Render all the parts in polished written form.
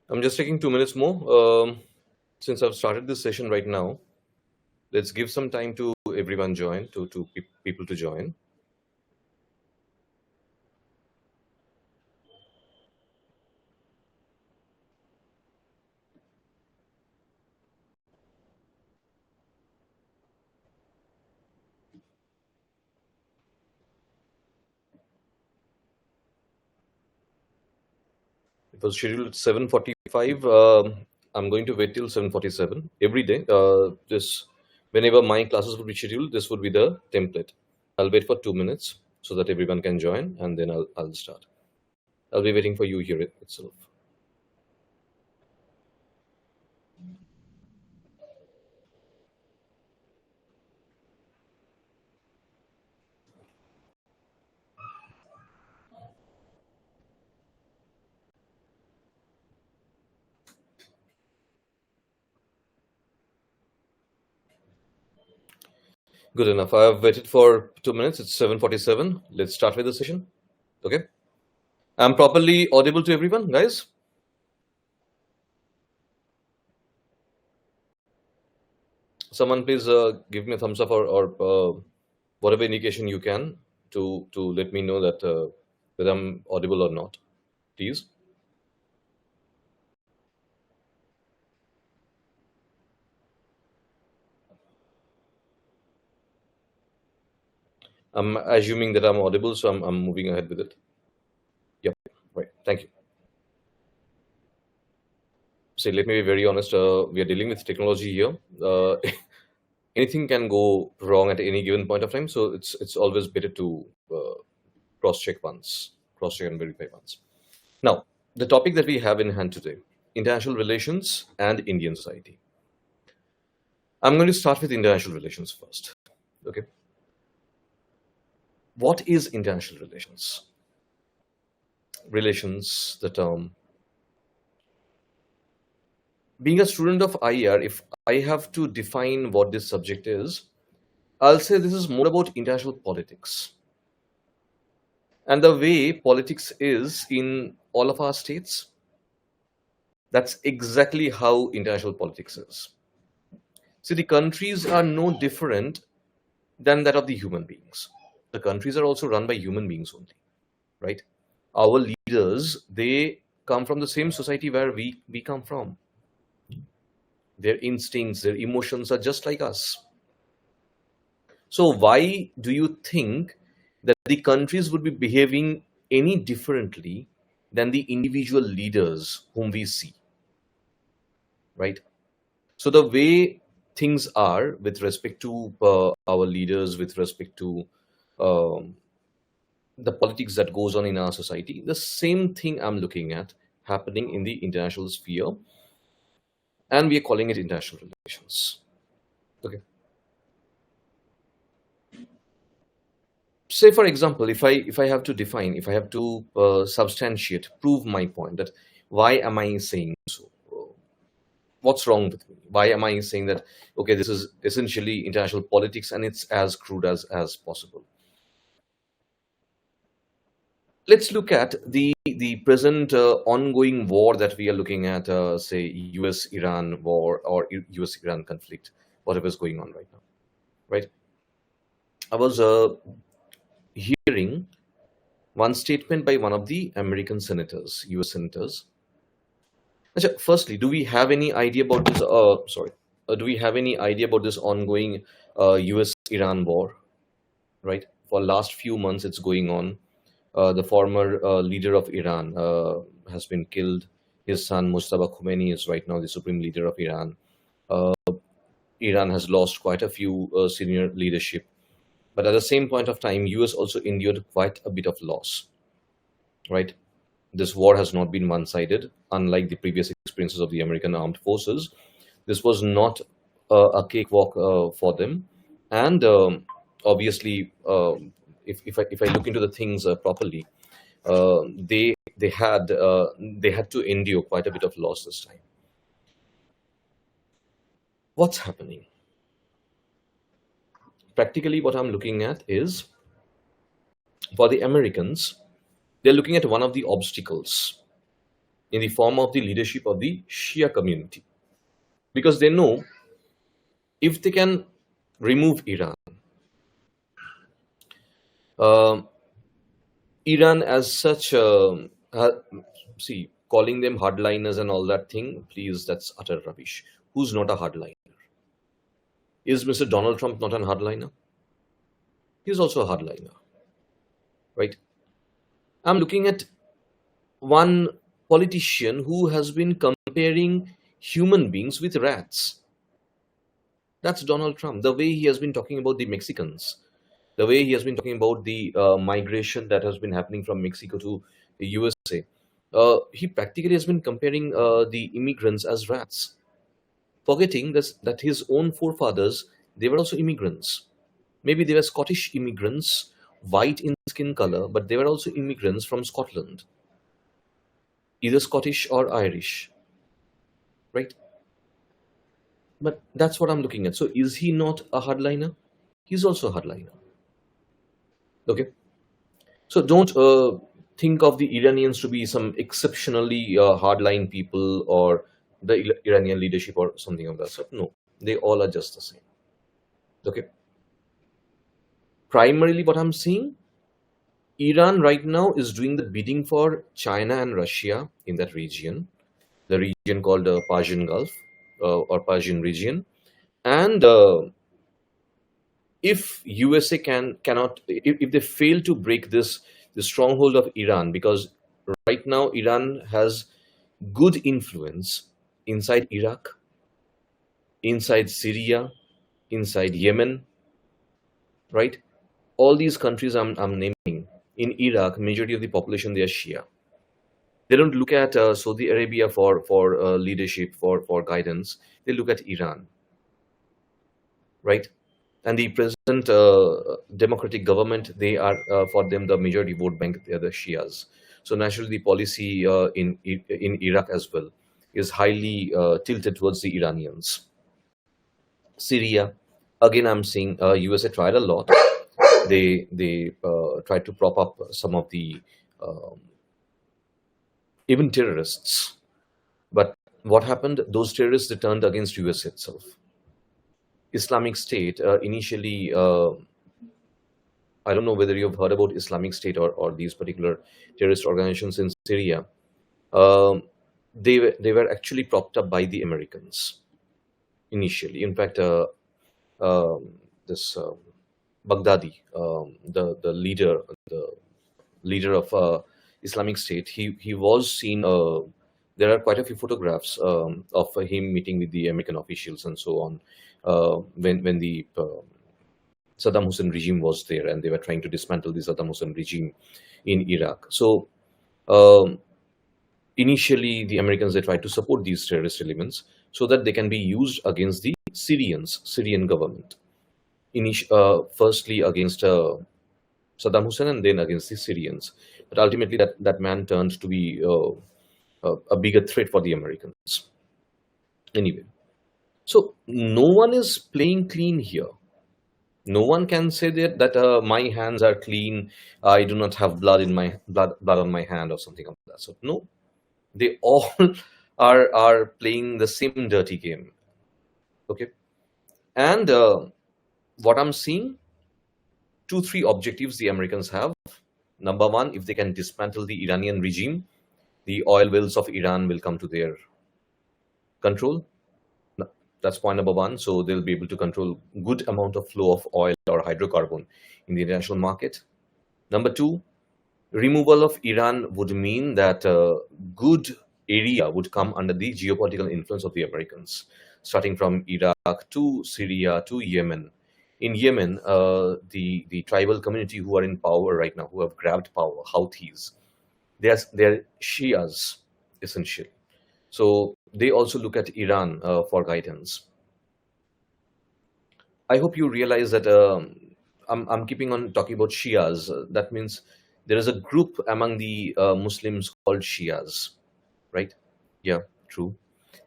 I'm just taking 2 minutes more. Since I've started this session right now, let's give some time to everyone join, to people to join. It was scheduled at 7:45. I'm going to wait till 7:47 every day. Just whenever my classes would be scheduled, this would be the template. I'll wait for 2 minutes so that everyone can join, and then I'll start. I'll be waiting for you here itself. Good enough. I've waited for 2 minutes. It's 7:47. Let's start with the session. Okay. I'm properly audible to everyone, guys. Someone please give me a thumbs up or whatever indication you can to let me know that whether I'm audible or not, please. I'm assuming that I'm audible, so I'm moving ahead with it. Yep, right. Thank you. See, let me be very honest. We are dealing with technology here. Anything can go wrong at any given point of time, so it's always better to cross-check once, cross-check and verify once. Now, the topic that we have in hand today: international relations and Indian society. I'm going to start with international relations first. Okay. What is international relations? Relations, the term. Being a student of IR, if I have to define what this subject is, I'll say this is more about international politics and the way politics is in all of our states. That's exactly how international politics is. See, the countries are no different than that of the human beings. The countries are also run by human beings only, right? Our leaders, they come from the same society where we come from. Their instincts, their emotions are just like us. So why do you think that the countries would be behaving any differently than the individual leaders whom we see, right? So the way things are with respect to our leaders, with respect to um, the politics that goes on in our society, the same thing I'm looking at happening in the international sphere, and we are calling it international relations. Okay. Say for example, if I have to define, if I have to substantiate, prove my point that why am I saying so? What's wrong with me? Why am I saying that? Okay, this is essentially international politics, and it's as crude as possible. Let's look at the present ongoing war that we are looking at, say US-Iran war or US-Iran conflict, whatever is going on right now, right? I was hearing one statement by one of the American senators, US senators. Achha, firstly, do we have any idea about this? Sorry, do we have any idea about this ongoing US-Iran war? Right, for last few months, it's going on. The former leader of Iran has been killed. His son Mustafa Khomeini is right now the supreme leader of Iran. Iran has lost quite a few senior leadership, but at the same point of time, US also endured quite a bit of loss. Right, this war has not been one-sided, unlike the previous experiences of the American armed forces. This was not a cakewalk for them, and obviously, if I look into the things properly, they had to endure quite a bit of loss this time. What's happening? Practically, what I'm looking at is, for the Americans, they're looking at one of the obstacles. in the form of the leadership of the Shia community, because they know if they can remove Iran, um, Iran as such, see, calling them hardliners and all that thing, please, that's utter rubbish. Who's not a hardliner? Is Mr. Donald Trump not a hardliner? He's also a hardliner, right? I'm looking at one politician who has been comparing human beings with rats. That's Donald Trump. The way he has been talking about the Mexicans, the way he has been talking about the migration that has been happening from Mexico to the USA, he practically has been comparing the immigrants as rats, forgetting that his own forefathers, they were also immigrants. Maybe they were Scottish immigrants, white in skin color, but they were also immigrants from Scotland, either Scottish or Irish, right? But that's what I'm looking at. So is he not a hardliner? He's also a hardliner. Okay. So don't think of the Iranians to be some exceptionally hardline people or the Iranian leadership or something of that sort. No, they all are just the same. Okay. Primarily, what I'm seeing, Iran right now is doing the bidding for China and Russia in that region, the region called Persian Gulf or Persian region, and if USA cannot, if they fail to break the stronghold of Iran, because right now Iran has good influence inside Iraq, inside Syria, inside Yemen, right? All these countries I'm naming. In Iraq, majority of the population, they are Shia. They don't look at Saudi Arabia for leadership, for guidance. They look at Iran, right? And the present democratic government, they are for them the majority vote bank. They are the Shias. So naturally, the policy in Iraq as well is highly tilted towards the Iranians. Syria, again, I'm seeing USA tried a lot. They tried to prop up some of the even terrorists, but what happened? Those terrorists, they turned against US itself. Islamic State initially, I don't know whether you've heard about Islamic State or these particular terrorist organizations in Syria. They were actually propped up by the Americans initially. In fact, this Baghdadi, the leader of Islamic State, he was seen. There are quite a few photographs of him meeting with the American officials and so on when the Saddam Hussein regime was there, and they were trying to dismantle the Saddam Hussein regime in Iraq. So initially, the Americans, they tried to support these terrorist elements so that they can be used against the Syrian government. Firstly against Saddam Hussein and then against the Syrians. But ultimately, that man turned to be a bigger threat for the Americans. Anyway, so no one is playing clean here. No one can say that my hands are clean. I do not have blood on my hand or something like that. So no, they all are playing the same dirty game. Okay, and what I'm seeing, 2-3 objectives the Americans have. Number one, if they can dismantle the Iranian regime, the oil wells of Iran will come to their control. That's point number one. So they'll be able to control good amount of flow of oil or hydrocarbon in the international market. Number two, removal of Iran would mean that a good area would come under the geopolitical influence of the Americans, starting from Iraq to Syria to Yemen. In Yemen, the tribal community who are in power right now, who have grabbed power, Houthis, they're Shias, essentially. So they also look at Iran for guidance. I hope you realize that I'm keeping on talking about Shias. That means there is a group among the Muslims called Shias, right? Yeah, true.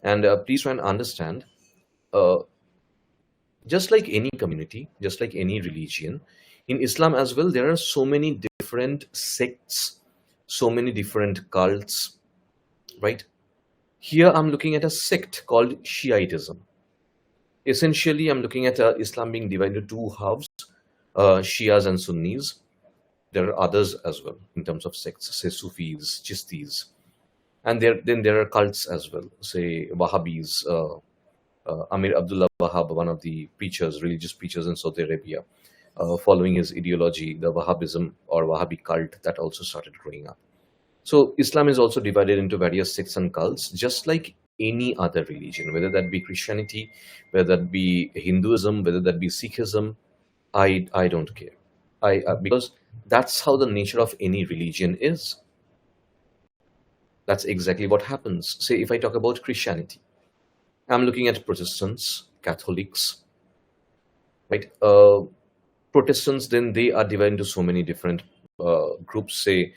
And please try and understand, just like any community, just like any religion, in Islam as well, there are so many different sects, so many different cults, right? Here I'm looking at a sect called Shiitism. Essentially, I'm looking at Islam being divided into two halves, Shias and Sunnis. There are others as well in terms of sects, say Sufis, Chistis, and then there are cults as well, say Wahhabis. Amir Abdullah Wahhab, one of the preachers, religious preachers in Saudi Arabia, following his ideology, the Wahhabism or Wahhabi cult that also started growing up. So Islam is also divided into various sects and cults, just like any other religion, whether that be Christianity, whether that be Hinduism, whether that be Sikhism. I don't care. Because that's how the nature of any religion is. That's exactly what happens. Say if I talk about Christianity, I'm looking at Protestants, Catholics, right? Protestants, then they are divided into so many different groups. Say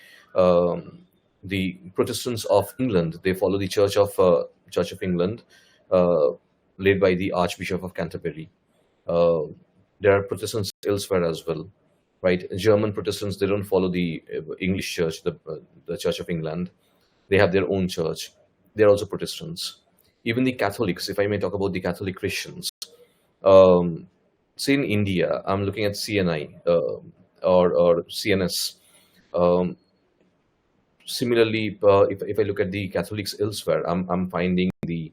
the Protestants of England, they follow the Church of England, led by the Archbishop of Canterbury. There are Protestants elsewhere as well, right? German Protestants, they don't follow the English Church, the Church of England. They have their own church. They're also Protestants. Even the Catholics, if I may talk about the Catholic Christians, say in India, I'm looking at CNI or CNS. Similarly, if I look at the Catholics elsewhere, I'm finding the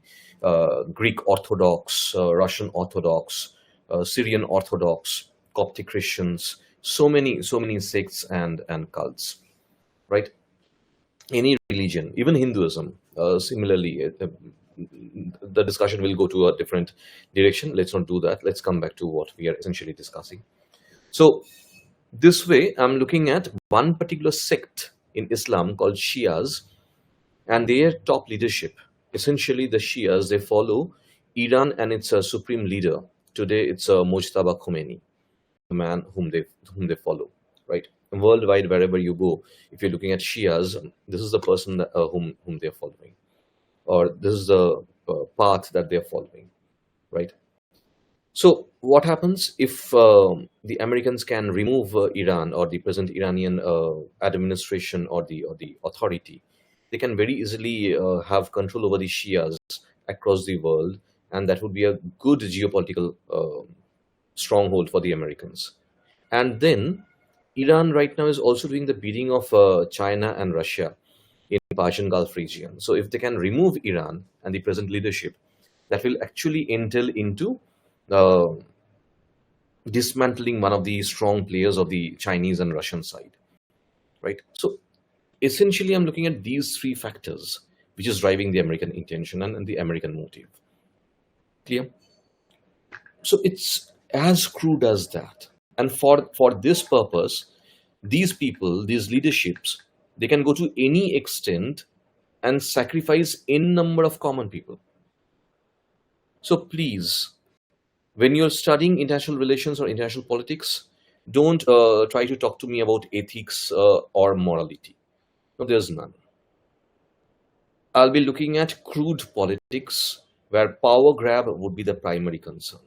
Greek Orthodox, Russian Orthodox, Syrian Orthodox, Coptic Christians, so many sects and cults, right? Any religion, even Hinduism, similarly, the discussion will go to a different direction. Let's not do that. Let's come back to what we are essentially discussing. So this way, I'm looking at one particular sect in Islam called Shias and their top leadership. Essentially, the Shias, they follow Iran and its supreme leader. Today, it's Mujtaba Khomeini, the man whom they follow, right? Worldwide, wherever you go, if you're looking at Shias, this is the person that, whom they're following, or this is the path that they're following, right? So what happens if the Americans can remove Iran or the present Iranian administration or the authority? They can very easily have control over the Shias across the world, and that would be a good geopolitical stronghold for the Americans. And then Iran right now is also doing the bidding of China and Russia in Persian Gulf region. So if they can remove Iran and the present leadership, that will actually entail into dismantling one of the strong players of the Chinese and Russian side, right? So essentially, I'm looking at these three factors, which is driving the American intention and the American motive. Clear? So it's as crude as that. And for this purpose, these people, these leaderships, they can go to any extent and sacrifice n number of common people. So please, when you're studying international relations or international politics, don't try to talk to me about ethics or morality. No, there's none. I'll be looking at crude politics where power grab would be the primary concern.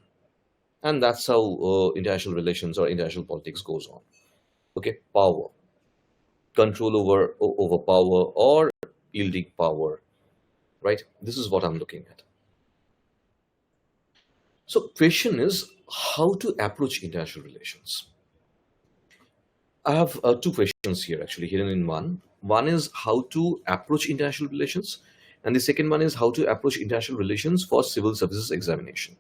And that's how international relations or international politics goes on. Okay, power, control over power or yielding power, right? This is what I'm looking at. So question is how to approach international relations. I have two questions here actually hidden in one. One is how to approach international relations, and the second one is how to approach international relations for civil services examination.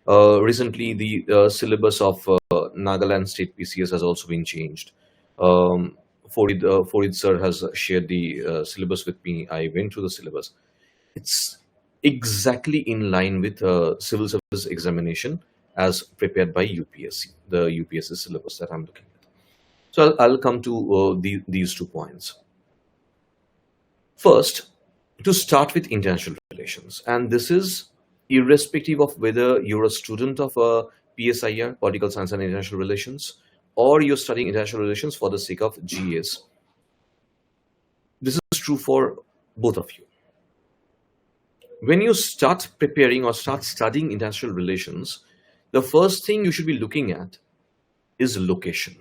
Recently, the syllabus of Nagaland State PCS has also been changed. Farid Sir has shared the syllabus with me. I went through the syllabus. It's exactly in line with civil service examination as prepared by UPSC, the UPSC syllabus that I'm looking at. So I'll come to these 2 points. First, to start with international relations, and this is irrespective of whether you're a student of a PSIR, Political Science and International Relations, or you're studying international relations for the sake of GS. This is true for both of you. When you start preparing or start studying international relations, the first thing you should be looking at is location.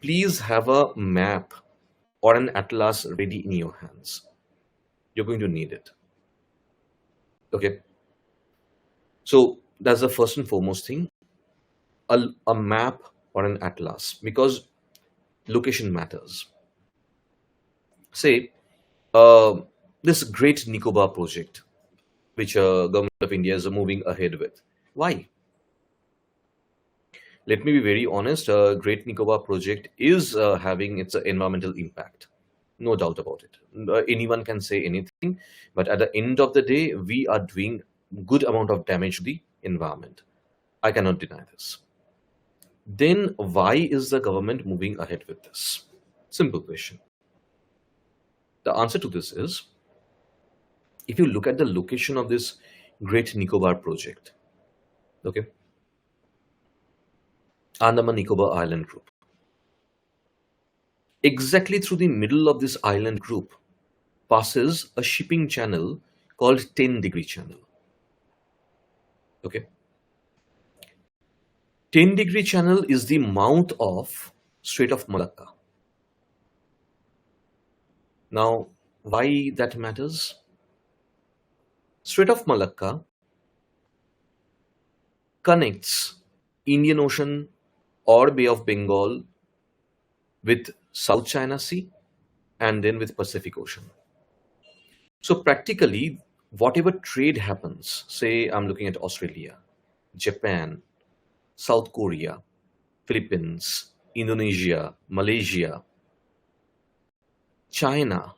Please have a map or an atlas ready in your hands. You're going to need it. Okay. So that's the first and foremost thing, a map or an atlas, because location matters. Say, this Great Nicobar project, which government of India is moving ahead with. Why? Let me be very honest. Great Nicobar project is having its environmental impact, no doubt about it. Anyone can say anything, but at the end of the day, we are doing good amount of damage to the environment. I cannot deny this. Then why is the government moving ahead with this? Simple question. The answer to this is, if you look at the location of this Great Nicobar project, okay, Andaman Nicobar Island Group, exactly through the middle of this island group passes a shipping channel called 10-degree channel. Okay. 10-degree channel is the mouth of Strait of Malacca. Now, why that matters? Strait of Malacca connects Indian Ocean or Bay of Bengal with South China Sea and then with Pacific Ocean. So practically, whatever trade happens, say I'm looking at Australia, Japan, South Korea, Philippines, Indonesia, Malaysia, China,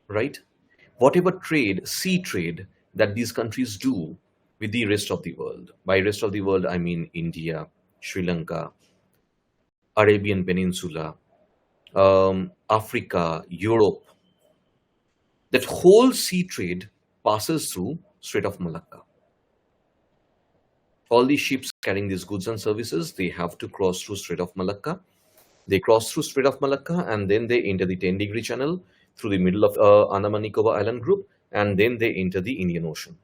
right? Whatever trade, sea trade that these countries do with the rest of the world. By rest of the world, I mean India, Sri Lanka, Arabian Peninsula, Africa, Europe. That whole sea trade passes through Strait of Malacca. All these ships carrying these goods and services, they have to cross through Strait of Malacca. They cross through Strait of Malacca and then they enter the 10-degree channel through the middle of Andaman Nicobar Island Group, and then they enter the Indian Ocean.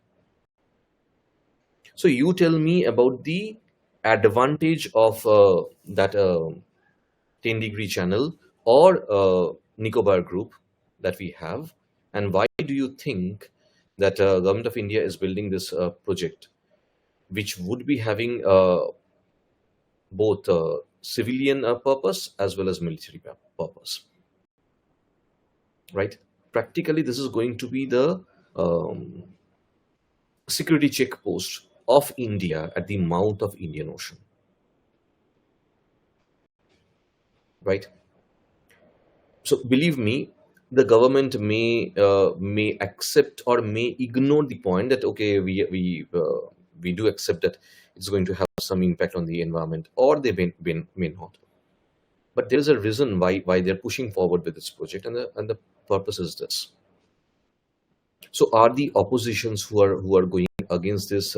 So you tell me about the advantage of that 10-degree channel or Nicobar group that we have, and why do you think that Government of India is building this project, which would be having both civilian purpose as well as military purpose, right? Practically, this is going to be the security check post of India at the mouth of Indian Ocean, right? So believe me, the government may accept or may ignore the point that okay, we do accept that it's going to have some impact on the environment, or they may not. But there is a reason why they're pushing forward with this project, and the purpose is this. So are the oppositions who are going against this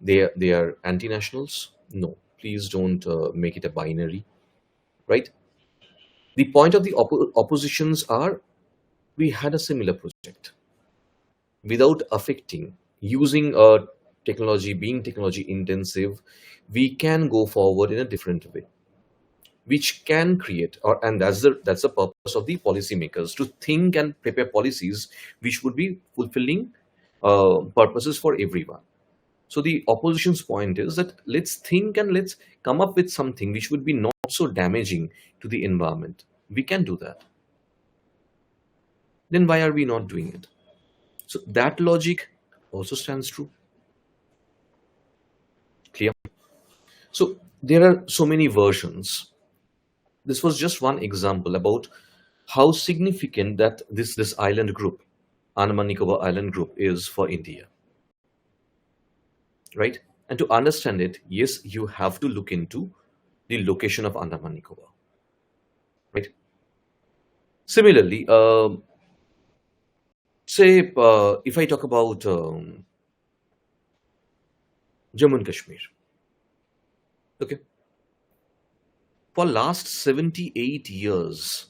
they are anti-nationals? No, please don't make it a binary, right? The point of the oppositions are, we had a similar project without affecting, using technology, being technology intensive, we can go forward in a different way, which can create, and that's the purpose of the policymakers, to think and prepare policies which would be fulfilling purposes for everyone. So the opposition's point is that let's think and let's come up with something which would be not so damaging to the environment. We can do that. Then why are we not doing it? So that logic also stands true. Clear? So there are so many versions. This was just one example about how significant that this island group, Andaman Nicobar Island Group, is for India, right? And to understand it, yes, you have to look into the location of Andaman Nicobar, right? Similarly, say if I talk about Jammu and Kashmir, okay, for last 78 years,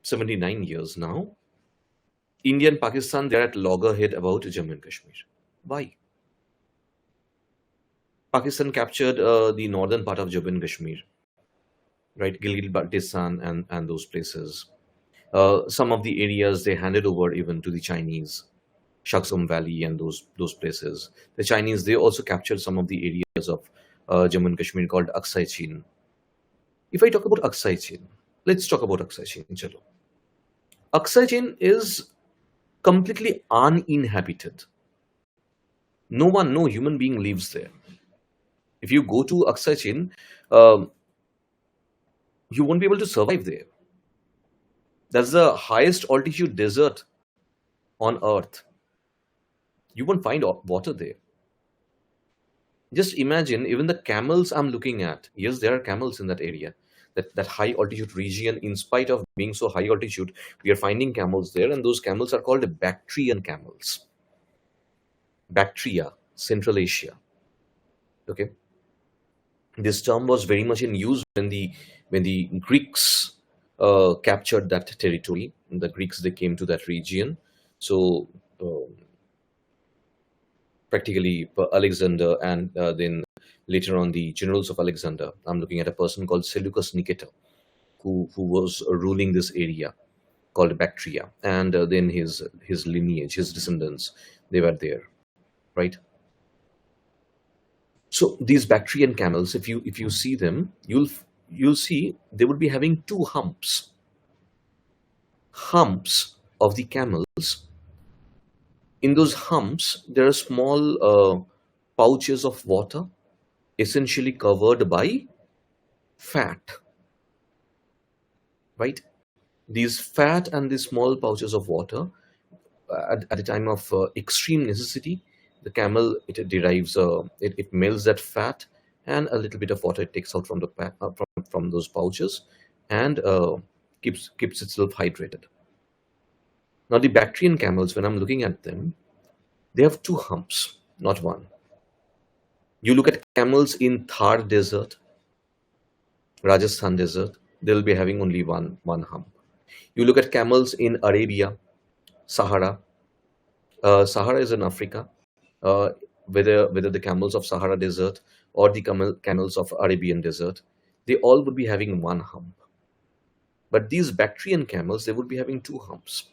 79 years now, India and Pakistan, they're at loggerhead about Jammu and Kashmir. Why? Pakistan captured the northern part of Jammu and Kashmir. right? Gilgit-Baltistan and those places. Some of the areas they handed over even to the Chinese, Shaksum Valley and those places. The Chinese, they also captured some of the areas of Jammu and Kashmir called Aksai Chin. If I talk about Aksai Chin, let's talk about Aksai Chin. Chalo. Aksai Chin is completely uninhabited. No human being lives there. If you go to Aksai Chin, um, you won't be able to survive there. That's the highest altitude desert on earth. You won't find water there. Just imagine, even the camels I'm looking at, yes, there are camels in that area, that high altitude region. In spite of being so high altitude, we are finding camels there, and those camels are called Bactrian camels. Bactria, Central Asia. Okay, this term was very much in use when the Greeks captured that territory. The Greeks, they came to that region, so practically Alexander and then later on the generals of Alexander. I'm looking at a person called Seleucus Nicator, who was ruling this area called Bactria, and then his lineage, his descendants, they were there, right? So these Bactrian camels, if you see them, you'll see they would be having two humps of the camels. In those humps, there are small pouches of water, essentially covered by fat, right? These fat and these small pouches of water, at a time of extreme necessity, the camel, it derives it melts that fat, and a little bit of water it takes out from the from those pouches, and keeps itself hydrated. Now the Bactrian camels, when I'm looking at them, they have two humps, not one. You look at camels in Thar desert, Rajasthan desert, they'll be having only one hump. You look at camels in Arabia, Sahara. Sahara is in Africa. Whether the camels of Sahara desert or the camels of Arabian desert, they all would be having one hump. But these Bactrian camels, they would be having two humps.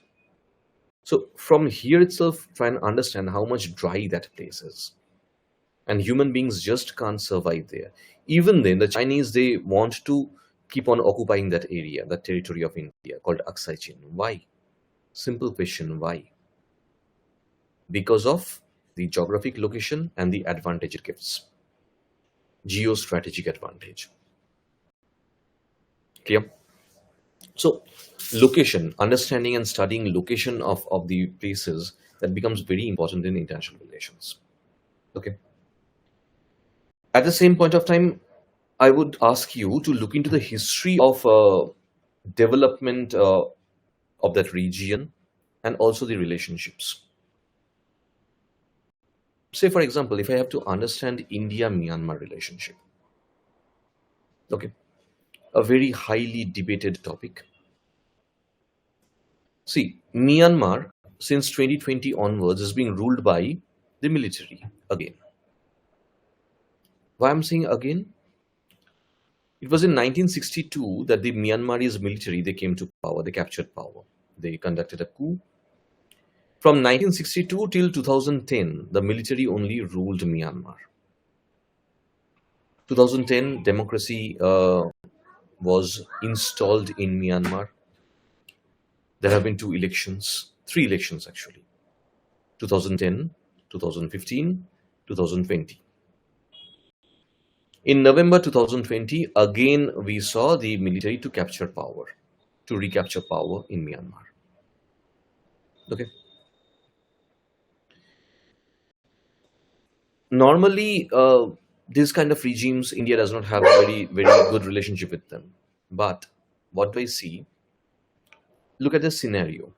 So from here itself, try and understand how much dry that place is. And human beings just can't survive there. Even then, the Chinese, they want to keep on occupying that area, that territory of India called Aksai Chin. Why? Simple question, why? Because of the geographic location and the advantage it gives. Geostrategic advantage. Clear? So location, understanding and studying location of the places, that becomes very important in international relations. Okay. At the same point of time, I would ask you to look into the history of development of that region, and also the relationships. Say, for example, if I have to understand India-Myanmar relationship, okay, a very highly debated topic. See, Myanmar, since 2020 onwards, is being ruled by the military again. Why I'm saying again? It was in 1962 that the Myanmarese military, they came to power, they captured power. They conducted a coup. From 1962 till 2010, the military only ruled Myanmar. 2010, democracy was installed in Myanmar. There have been three elections actually. 2010, 2015, 2020. In November 2020, again we saw the military to recapture power in Myanmar. Okay. Normally, these kind of regimes, India does not have a very, very good relationship with them. But what do I see? Look at the scenario.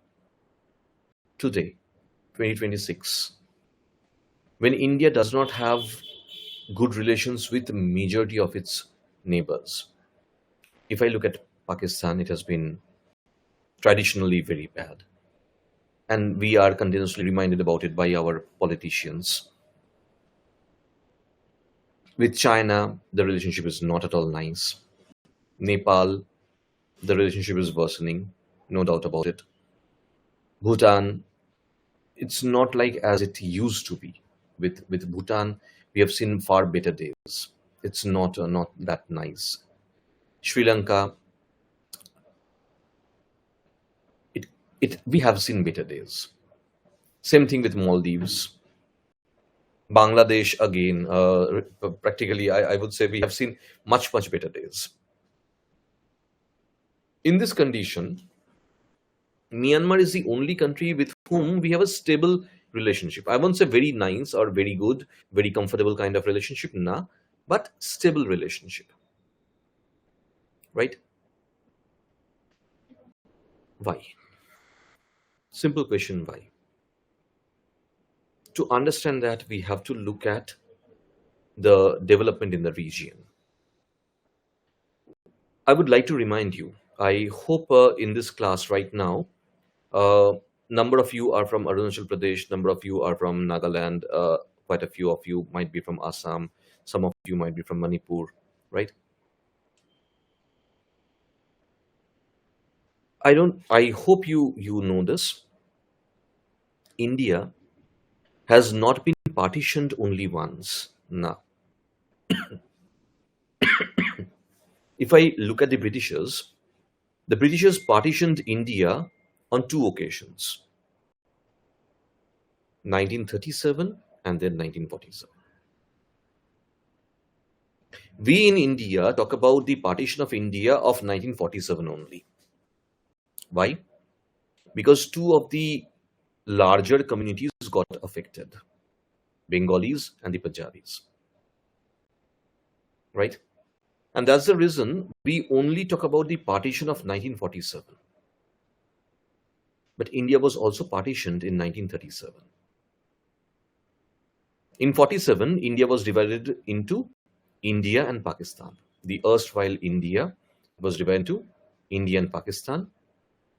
Today, 2026, when India does not have good relations with the majority of its neighbors. If I look at Pakistan, it has been traditionally very bad. And we are continuously reminded about it by our politicians. With China, the relationship is not at all nice. Nepal, the relationship is worsening, no doubt about it. Bhutan, it's not like as it used to be. With Bhutan, we have seen far better days. It's not that nice. Sri Lanka, it it we have seen better days. Same thing with Maldives. Bangladesh again, practically, I would say we have seen much better days. In this condition, Myanmar is the only country with whom we have a stable relationship. I won't say very nice or very good, very comfortable kind of relationship, nah, but stable relationship, right? Why? Simple question, why? To understand that, we have to look at the development in the region. I would like to remind you, I hope in this class right now, uh, number of you are from Arunachal Pradesh, number of you are from Nagaland, quite a few of you might be from Assam, some of you might be from Manipur, right? I hope you know this. India has not been partitioned only once. Now, if I look at the Britishers partitioned India on two occasions, 1937 and then 1947. We in India talk about the partition of India of 1947 only. Why? Because two of the larger communities got affected, Bengalis and the Punjabis, right? And that's the reason we only talk about the partition of 1947. But India was also partitioned in 1937. In 47, India was divided into India and Pakistan. The erstwhile India was divided into India and Pakistan.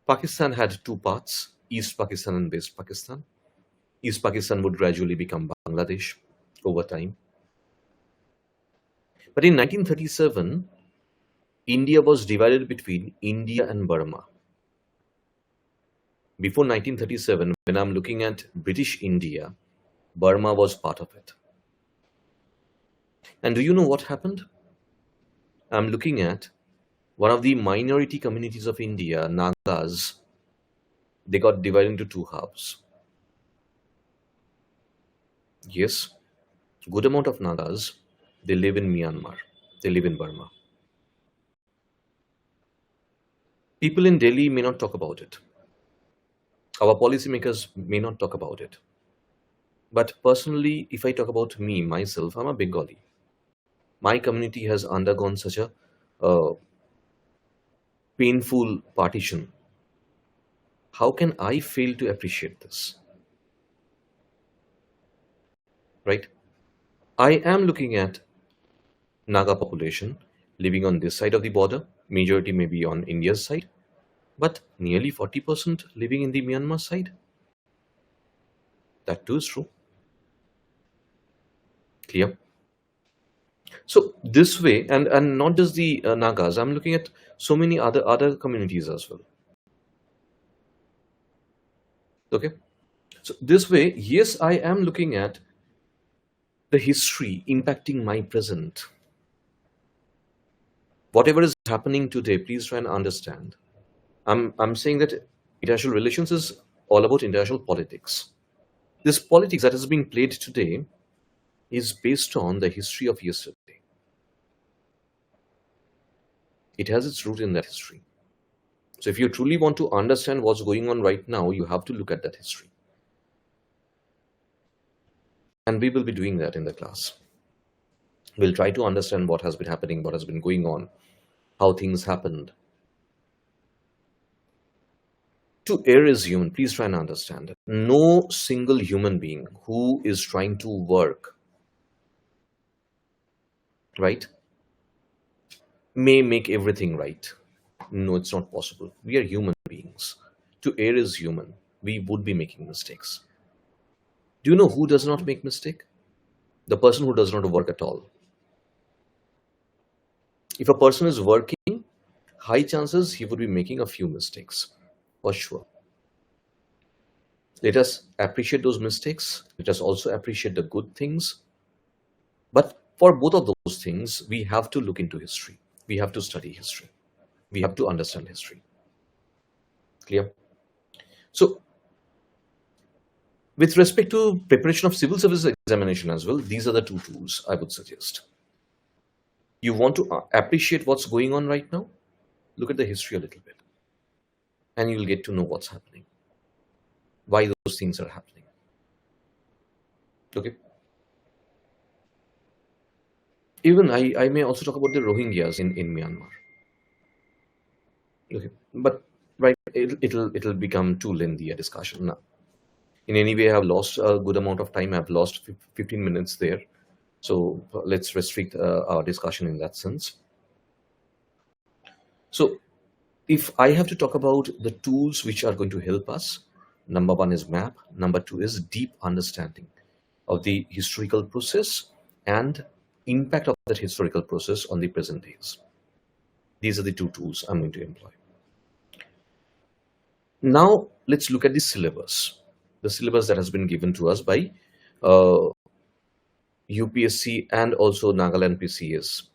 Pakistan had two parts, East Pakistan and West Pakistan. East Pakistan would gradually become Bangladesh over time. But in 1937, India was divided between India and Burma. Before 1937, when I'm looking at British India, Burma was part of it. And do you know what happened? I'm looking at one of the minority communities of India, Nagas. They got divided into two halves. Yes, good amount of Nagas, they live in Myanmar. They live in Burma. People in Delhi may not talk about it. Our policymakers may not talk about it. But personally, if I talk about me, myself, I'm a Bengali. My community has undergone such a painful partition. How can I fail to appreciate this? Right? I am looking at Naga population living on this side of the border. Majority may be on India's side, but nearly 40% living in the Myanmar side. That too is true. Clear? So this way, and not just the Nagas, I'm looking at so many other communities as well. Okay, so this way, yes, I am looking at the history impacting my present. Whatever is happening today, please try and understand. I'm saying that international relations is all about international politics. This politics that is being played today is based on the history of yesterday. It has its root in that history. So if you truly want to understand what's going on right now, you have to look at that history. And we will be doing that in the class. We'll try to understand what has been happening, what has been going on, how things happened. To err is human. Please try and understand it. No single human being who is trying to work, right, may make everything right. No, it's not possible. We are human beings. To err is human. We would be making mistakes. Do you know who does not make mistake? The person who does not work at all. If a person is working, high chances he would be making a few mistakes, for sure. Let us appreciate those mistakes. Let us also appreciate the good things. But for both of those things, we have to look into history. We have to study history. We have to understand history. Clear? So, with respect to preparation of civil service examination as well, these are the two tools I would suggest. You want to appreciate what's going on right now? Look at the history a little bit. And you'll get to know what's happening. Why those things are happening. Okay? Even I may also talk about the Rohingyas in Myanmar. Okay, but right, it'll become too lengthy a discussion now. In any way, I've lost a good amount of time. I've lost 15 minutes there. So let's restrict our discussion in that sense. So if I have to talk about the tools which are going to help us, number one is map. Number two is deep understanding of the historical process and impact of that historical process on the present days. These are the two tools I'm going to employ. Now, let's look at the syllabus that has been given to us by UPSC and also Nagaland PCS,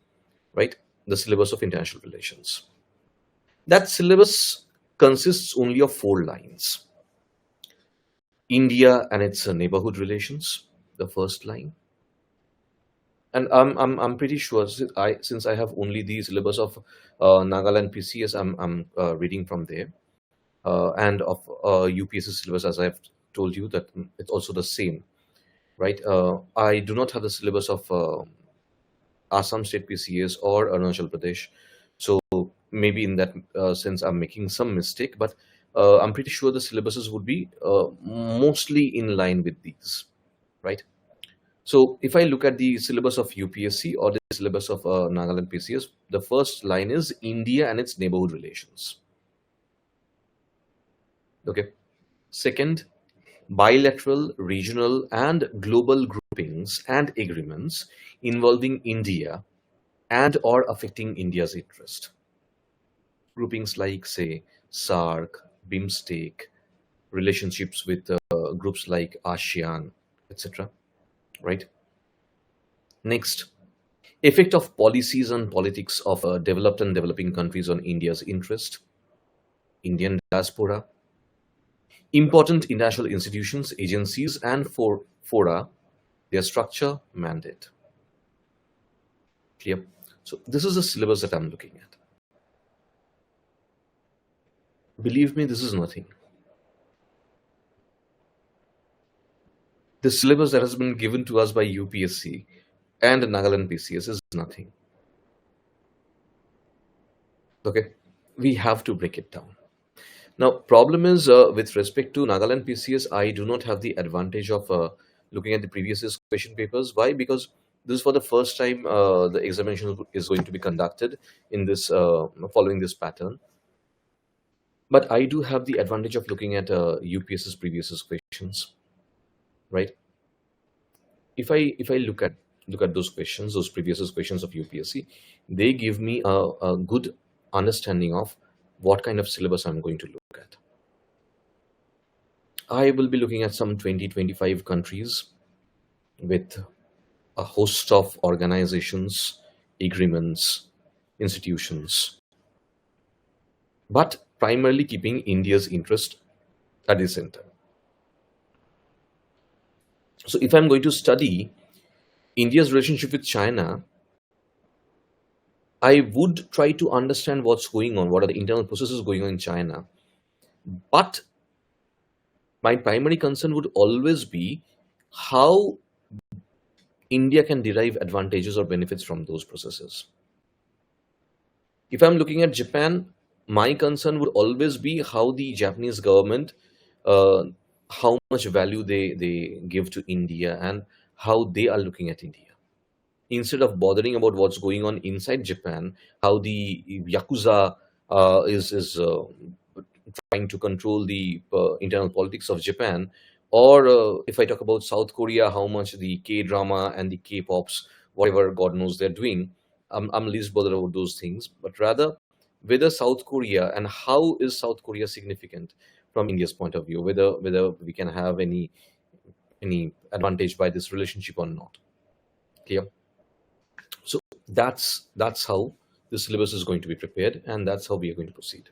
right? The syllabus of international relations. That syllabus consists only of 4 lines. India and its neighborhood relations, the first line. And I'm pretty sure, since I have only the syllabus of Nagaland PCS, I'm reading from there. And of UPSC syllabus, as I've told you, that it's also the same, right? I do not have the syllabus of Assam State PCS or Arunachal Pradesh, so maybe in that sense I'm making some mistake, but I'm pretty sure the syllabuses would be mostly in line with these, right? So if I look at the syllabus of UPSC or the syllabus of Nagaland PCS, the first line is India and its neighborhood relations. Okay. Second, bilateral, regional, and global groupings and agreements involving India and or affecting India's interest. Groupings like, say, SAARC, BIMSTEC, relationships with groups like ASEAN, etc. Right? Next, effect of policies and politics of developed and developing countries on India's interest, Indian diaspora, important international institutions, agencies, and fora, their structure, mandate. Clear? So this is the syllabus that I'm looking at. Believe me, this is nothing. The syllabus that has been given to us by UPSC and Nagaland PCS is nothing. Okay, we have to break it down. Now, problem is with respect to Nagaland PCS, I do not have the advantage of looking at the previous year's question papers. Why? Because this is for the first time the examination is going to be conducted in this following this pattern. But I do have the advantage of looking at UPSC's previous year's questions, right? If I look at those questions, those previous year's questions of UPSC, they give me a good understanding of what kind of syllabus I'm going to look at. I will be looking at some 20-25 countries with a host of organizations, agreements, institutions, but primarily keeping India's interest at the center. So if I'm going to study India's relationship with China, I would try to understand what's going on, what are the internal processes going on in China. But my primary concern would always be how India can derive advantages or benefits from those processes. If I'm looking at Japan, my concern would always be how the Japanese government, how much value they give to India and how they are looking at India. Instead of bothering about what's going on inside Japan, how the Yakuza is trying to control the internal politics of Japan, or if I talk about South Korea, how much the K-drama and the K-pops, whatever God knows they're doing, I'm least bothered about those things. But rather, whether South Korea, and how is South Korea significant from India's point of view, whether we can have any advantage by this relationship or not. Clear? So that's how the syllabus is going to be prepared, and that's how we are going to proceed.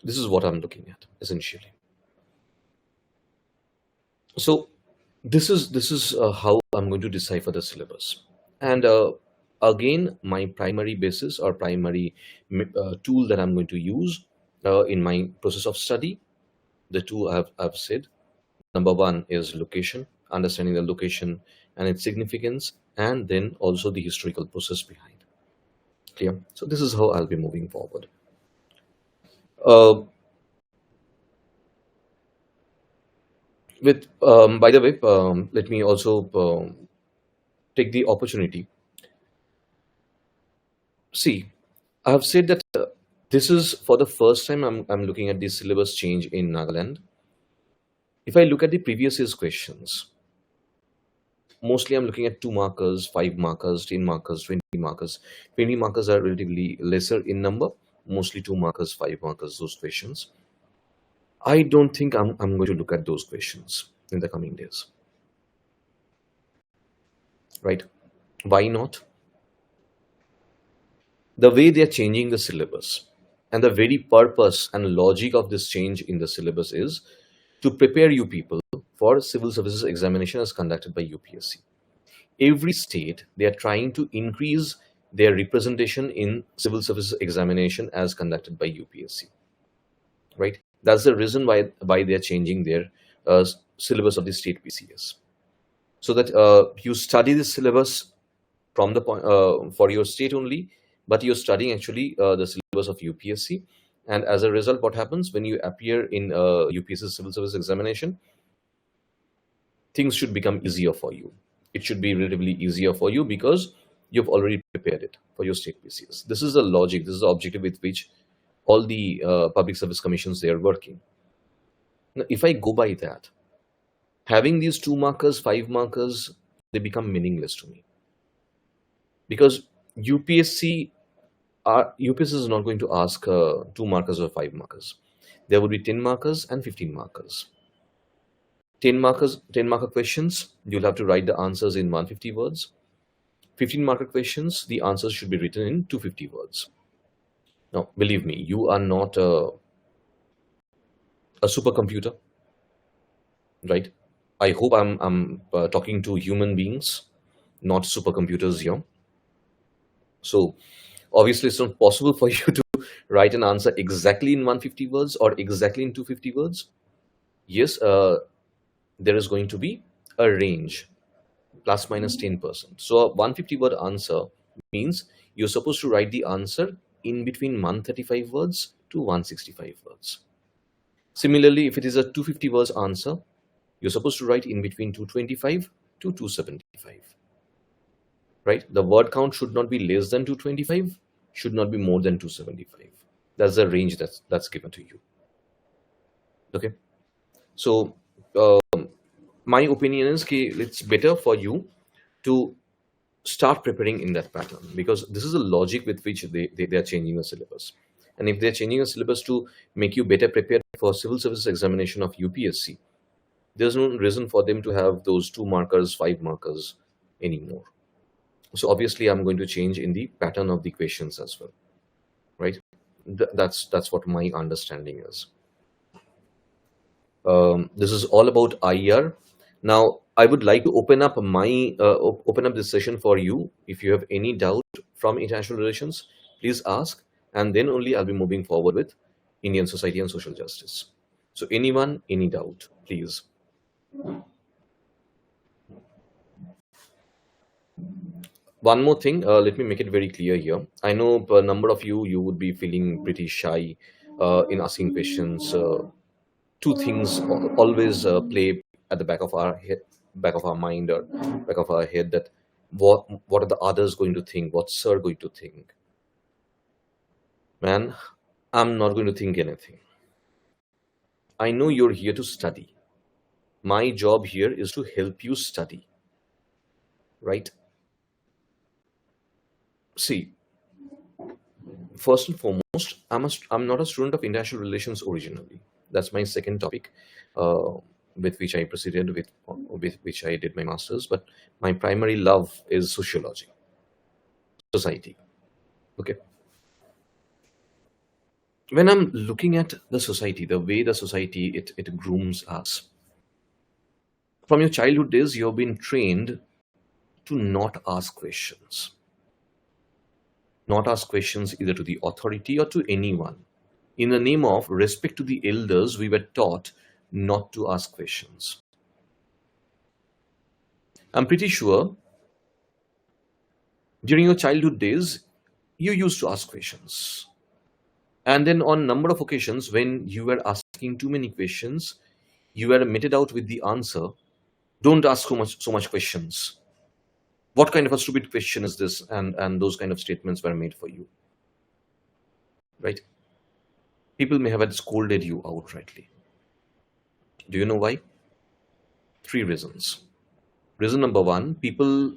This is what I'm looking at essentially. So this is how I'm going to decipher the syllabus, and again, my primary basis or primary tool that I'm going to use in my process of study, the two I've said. Number one is location, understanding the location and its significance, and then also the historical process behind. Clear? So this is how I'll be moving forward. By the way, let me also take the opportunity. See, I have said that this is for the first time I'm looking at the syllabus change in Nagaland. If I look at the previous year's questions, mostly I'm looking at 2 markers, 5 markers, 10 markers, 20 markers. 20 markers are relatively lesser in number, mostly 2 markers, 5 markers, those questions. I don't think I'm going to look at those questions in the coming days. Right? Why not? The way they are changing the syllabus and the very purpose and logic of this change in the syllabus is to prepare you people for civil services examination as conducted by UPSC. Every state, they are trying to increase their representation in civil services examination as conducted by UPSC. Right? That's the reason why they are changing their syllabus of the state PCS. So that you study the syllabus from the for your state only, but you're studying actually the syllabus of UPSC. And as a result, what happens when you appear in UPSC civil service examination, things should become easier for you. It should be relatively easier for you because you've already prepared it for your state PCS. This is the logic, this is the objective with which all the public service commissions, they are working. Now, if I go by that, having these 2 markers, 5 markers, they become meaningless to me. Because UPSC is not going to ask 2 markers or 5 markers. There would be 10 markers and 15 markers. 10 marker questions, you'll have to write the answers in 150 words. 15 marker questions, the answers should be written in 250 words. Now, believe me, you are not a supercomputer, right? I hope I'm talking to human beings, not supercomputers here. So obviously it's not possible for you to write an answer exactly in 150 words or exactly in 250 words. Yes, there is going to be a range, plus minus 10%. So a 150 word answer means you're supposed to write the answer in between 135 words to 165 words. Similarly, if it is a 250 words answer, you're supposed to write in between 225 to 275. Right? The word count should not be less than 225, should not be more than 275. That's the range that's given to you. Okay. So my opinion is it's better for you to start preparing in that pattern, because this is the logic with which they are changing the syllabus. And if they're changing the syllabus to make you better prepared for civil services examination of UPSC, there's no reason for them to have those 2 markers, 5 markers anymore. So obviously I'm going to change in the pattern of the questions as well, right? That's what my understanding is. This is all about IR. Now I would like to open up this session for you. If you have any doubt from international relations, please ask, and then only I'll be moving forward with Indian society and social justice. So anyone, any doubt, please. One more thing, let me make it very clear here. I know a number of you would be feeling pretty shy in asking questions. 2 things always play at the back of our head, back of our mind, or back of our head, that what are the others going to think? What's Sir going to think? Man, I'm not going to think anything. I know you're here to study. My job here is to help you study, right? See, First and foremost, I'm not a student of international relations originally. That's my second topic, with which I proceeded with which I did my masters. But my primary love is sociology, society. Okay, when I'm looking at the society, the way the society it grooms us. From your childhood days, you have been trained to not ask questions. Not ask questions either to the authority or to anyone. In the name of respect to the elders, we were taught not to ask questions. I'm pretty sure during your childhood days, you used to ask questions. And then on number of occasions when you were asking too many questions, you were meted out with the answer, don't ask so much questions. What kind of a stupid question is this? And those kind of statements were made for you. Right? People may have scolded you outrightly. Do you know why? 3 reasons. Reason number 1, people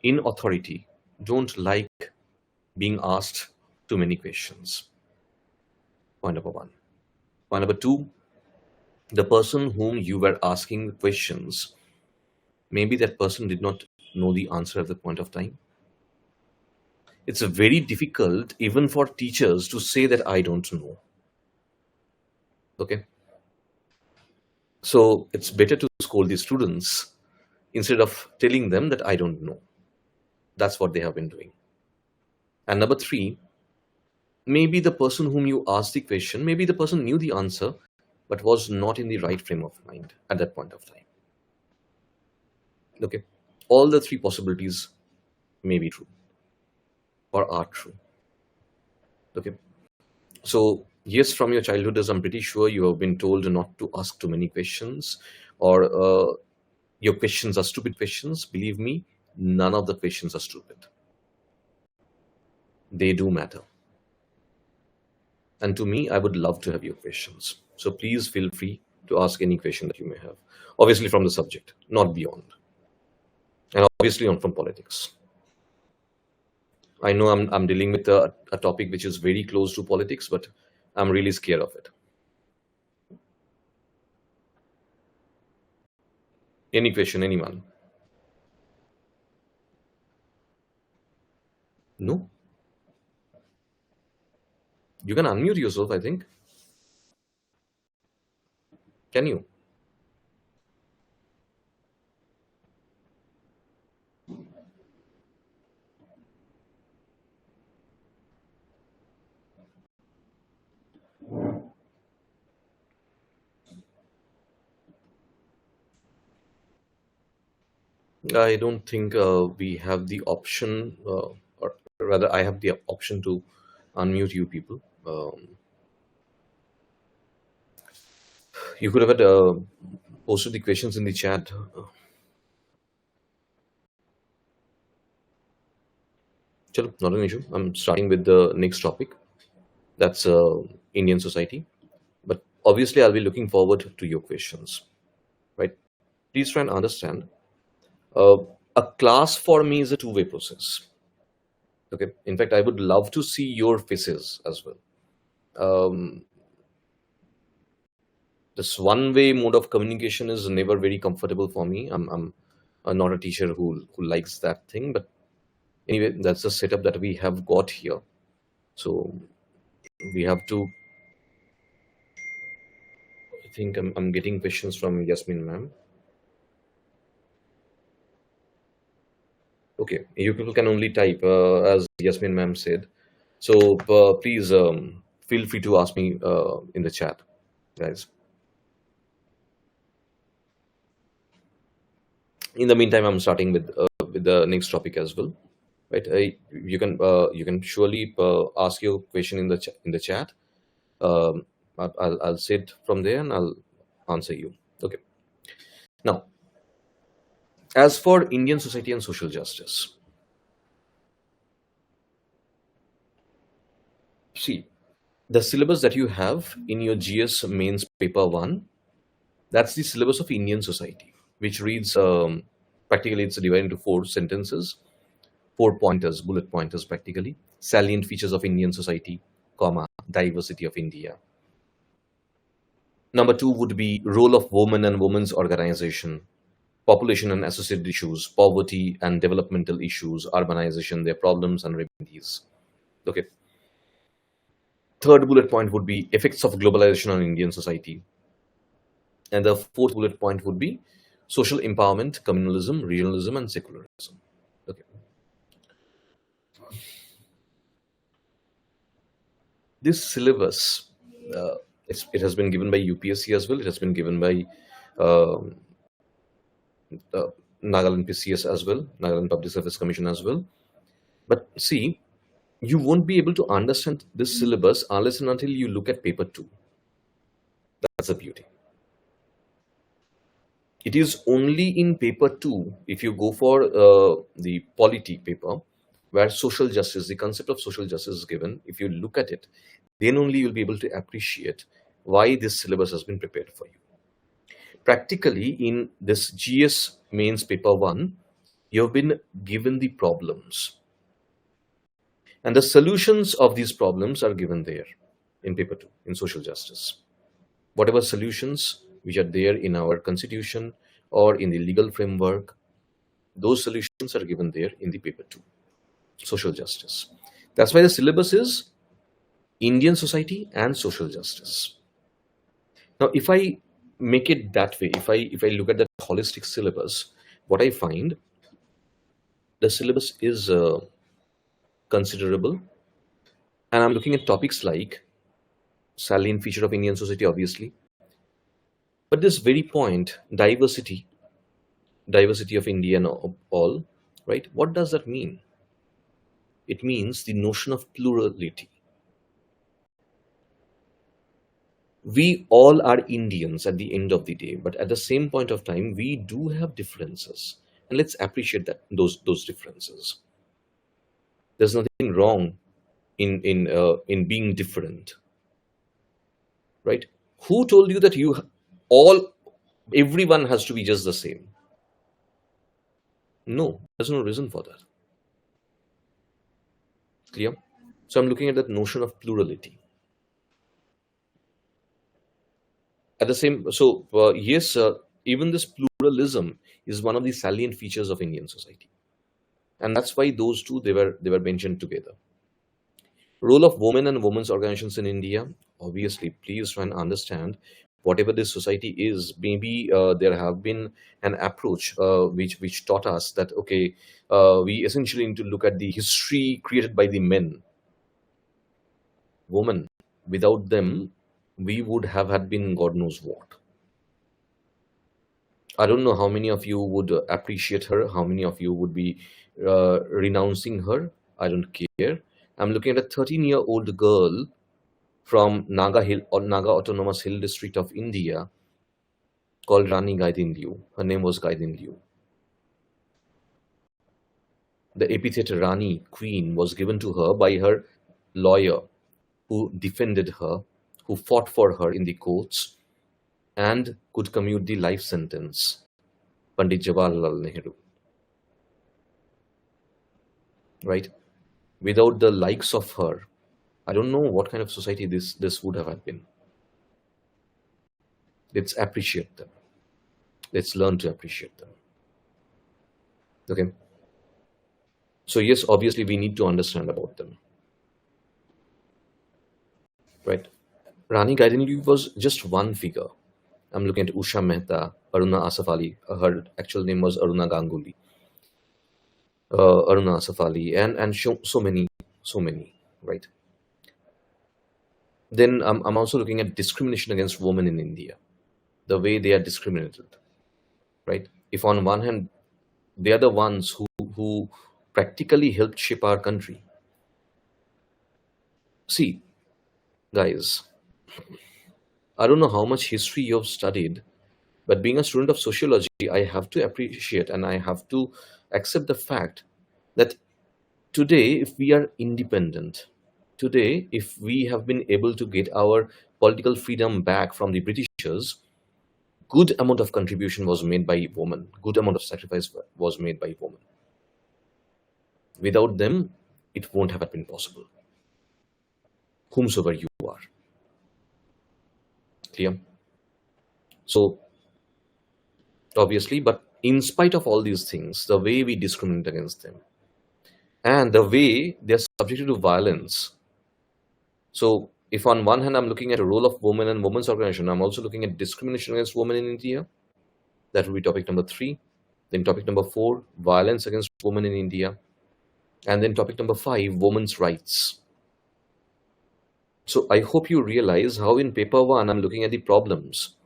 in authority don't like being asked too many questions. Point number 1. Point number 2, the person whom you were asking questions, maybe that person did not know the answer at the point of time. It's very difficult even for teachers to say that I don't know. Okay. So it's better to scold the students instead of telling them that I don't know. That's what they have been doing. And number 3, maybe the person whom you asked the question, maybe the person knew the answer, but was not in the right frame of mind at that point of time. Okay. All the 3 possibilities may be true or are true. Okay. So yes, from your childhood, as I'm pretty sure you have been told not to ask too many questions, or your questions are stupid questions. Believe me, none of the questions are stupid. They do matter. And to me, I would love to have your questions. So please feel free to ask any question that you may have. Obviously from the subject, not beyond. And obviously on from politics. I know I'm dealing with a topic which is very close to politics, but I'm really scared of it. Any question, anyone? No? You can unmute yourself, I think. Can you? I don't think we have the option, or rather, I have the option to unmute you people. You could have posted the questions in the chat. Chalo, not an issue. I'm starting with the next topic. That's Indian society. But obviously, I'll be looking forward to your questions. Right? Please try and understand. A class for me is a two-way process. Okay. In fact, I would love to see your faces as well. This one-way mode of communication is never very comfortable for me. I'm not a teacher who likes that thing, but anyway, that's the setup that we have got here. So we have to. I think I'm getting questions from Yasmin ma'am. Okay, you people can only type as Yasmin ma'am said. So please feel free to ask me in the chat, guys. In the meantime, I'm starting with the next topic as well. Right? You can surely ask your question in the chat. I'll say it from there and I'll answer you. Okay. Now, as for Indian society and social justice, see, the syllabus that you have in your GS mains paper 1, that's the syllabus of Indian society, which reads practically it's divided into 4 sentences, 4 pointers, bullet pointers practically. Salient features of Indian society, comma, diversity of India. Number 2 would be role of women and women's organization, population and associated issues, poverty and developmental issues, urbanization, their problems and remedies. Okay. Third bullet point would be effects of globalization on Indian society. And the fourth bullet point would be social empowerment, communalism, regionalism, and secularism. Okay. This syllabus, it has been given by UPSC as well. It has been given by Nagaland PCS as well, Nagaland Public Service Commission as well. But see, you won't be able to understand this syllabus unless and until you look at paper 2. That's the beauty. It is only in paper 2, if you go for the polity paper, where social justice, the concept of social justice is given. If you look at it, then only you'll be able to appreciate why this syllabus has been prepared for you. Practically, in this GS mains paper 1, you have been given the problems. And the solutions of these problems are given there in paper 2, in social justice. Whatever solutions which are there in our constitution or in the legal framework, those solutions are given there in the paper 2, social justice. That's why the syllabus is Indian society and social justice. Now, if I make it that way, if I look at the holistic syllabus, what I find, the syllabus is considerable, and I'm looking at topics like salient feature of Indian society, obviously, but this very point, diversity of India and all, right? What does that mean? It means the notion of plurality. We all are Indians at the end of the day, but at the same point of time, we do have differences, and let's appreciate that those differences. There's nothing wrong in being different, right? Who told you that everyone has to be just the same? No, there's no reason for that. Clear? So I'm looking at that notion of plurality. At the same, so yes, even this pluralism is one of the salient features of Indian society, and that's why those two they were mentioned together. Role of women and women's organizations in India. Obviously, please try and understand whatever this society is. Maybe there have been an approach which taught us that okay, we essentially need to look at the history created by the men. Women, without them, we would have had been God knows what. I don't know how many of you would appreciate her, how many of you would be renouncing her. I don't care. I'm looking at a 13-year-old girl from Naga Autonomous Hill District of India called Rani Gaidinliu. Her name was Gaidinliu. The epithet Rani, Queen, was given to her by her lawyer who defended her, who fought for her in the courts and could commute the life sentence, Pandit Jawaharlal Nehru. Right? Without the likes of her, I don't know what kind of society this would have been. Let's appreciate them. Let's learn to appreciate them. Okay? So yes, obviously we need to understand about them. Right? Rani Gaidinliu was just one figure. I'm looking at Usha Mehta, Aruna Asaf Ali. Her actual name was Aruna Ganguly. Aruna Asaf Ali, and so many, right? Then I'm also looking at discrimination against women in India, the way they are discriminated, right? If on one hand, they are the ones who practically helped shape our country. See, guys, I don't know how much history you have studied, but being a student of sociology, I have to appreciate and I have to accept the fact that today, if we are independent, today, if we have been able to get our political freedom back from the Britishers, good amount of contribution was made by women, good amount of sacrifice was made by women. Without them, it won't have been possible. Whomsoever you are. Clear? So, obviously, but in spite of all these things, the way we discriminate against them and the way they're subjected to violence. So, if on one hand I'm looking at a role of women and women's organization, I'm also looking at discrimination against women in India. That will be topic number 3. Then topic number 4, violence against women in India. And then topic number 5, women's rights. So I hope you realize how in paper 1 I'm looking at the problems,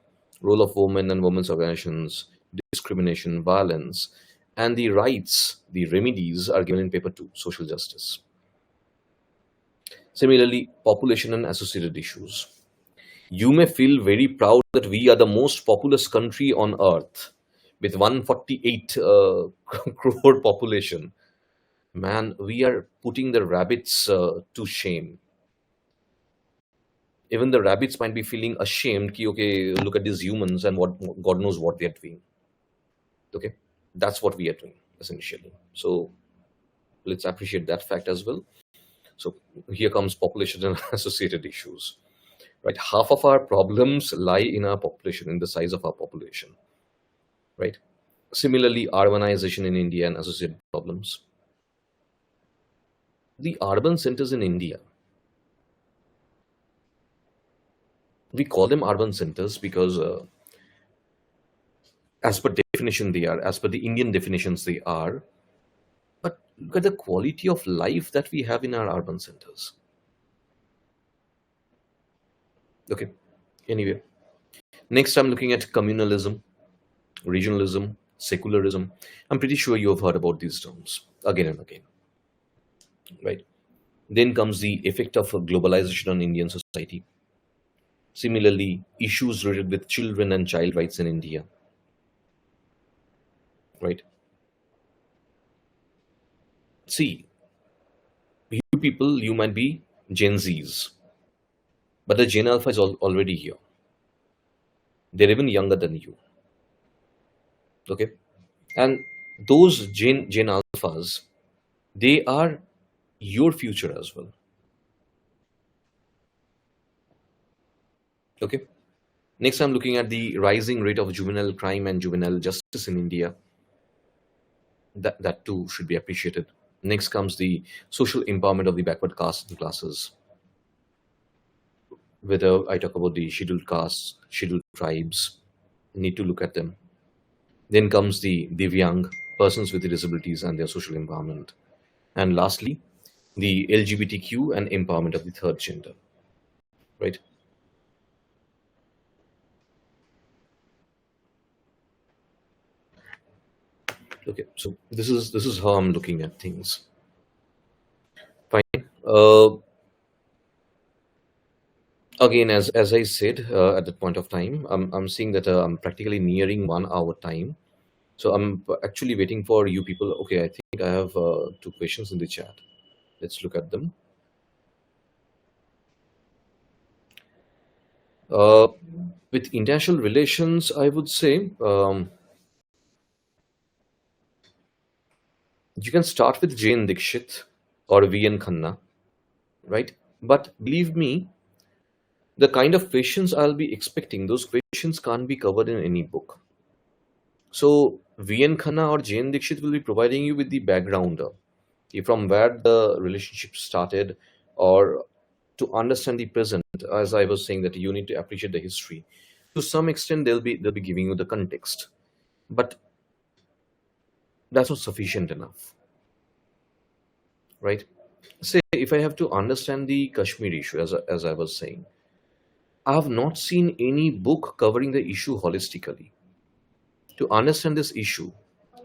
role of women and women's organizations, discrimination, violence, and the rights, the remedies are given in paper 2, social justice. Similarly, population and associated issues. You may feel very proud that we are the most populous country on earth with 148 crore population. Man, we are putting the rabbits to shame. Even the rabbits might be feeling ashamed ki, okay, look at these humans and what God knows what they are doing. Okay, that's what we are doing essentially. So let's appreciate that fact as well. So here comes population and associated issues. Right, half of our problems lie in our population, in the size of our population. Right. Similarly, urbanization in India and associated problems. The urban centers in India, we call them urban centers because as per definition they are, as per the Indian definitions they are. But look at the quality of life that we have in our urban centers. Okay. Anyway, next I'm looking at communalism, regionalism, secularism. I'm pretty sure you have heard about these terms again and again. Right. Then comes the effect of globalization on Indian society. Similarly, issues related with children and child rights in India. Right. See, you people, you might be Gen Zs, but the Gen Alpha is already here. They're even younger than you. Okay. And those Gen Alphas, they are your future as well. Okay. Next, I'm looking at the rising rate of juvenile crime and juvenile justice in India. That too should be appreciated. Next comes the social empowerment of the backward castes and classes. Whether I talk about the scheduled castes, scheduled tribes, need to look at them. Then comes the Divyang, persons with disabilities and their social empowerment. And lastly, the LGBTQ and empowerment of the third gender. Right? Okay, so this is how I'm looking at things. Fine. Again, as I said at that point of time, I'm seeing that I'm practically nearing 1 hour time. So I'm actually waiting for you people. Okay, I think I have 2 questions in the chat. Let's look at them. With international relations, I would say you can start with Jane Dikshit or V.N. Khanna, right? But believe me, the kind of questions I'll be expecting, those questions can't be covered in any book. So V.N. Khanna or Jane Dikshit will be providing you with the background from where the relationship started, or to understand the present. As I was saying, that you need to appreciate the history. To some extent, they'll be giving you the context, but that's not sufficient enough, right? Say if I have to understand the Kashmir issue, as I was saying, I have not seen any book covering the issue holistically. To understand this issue,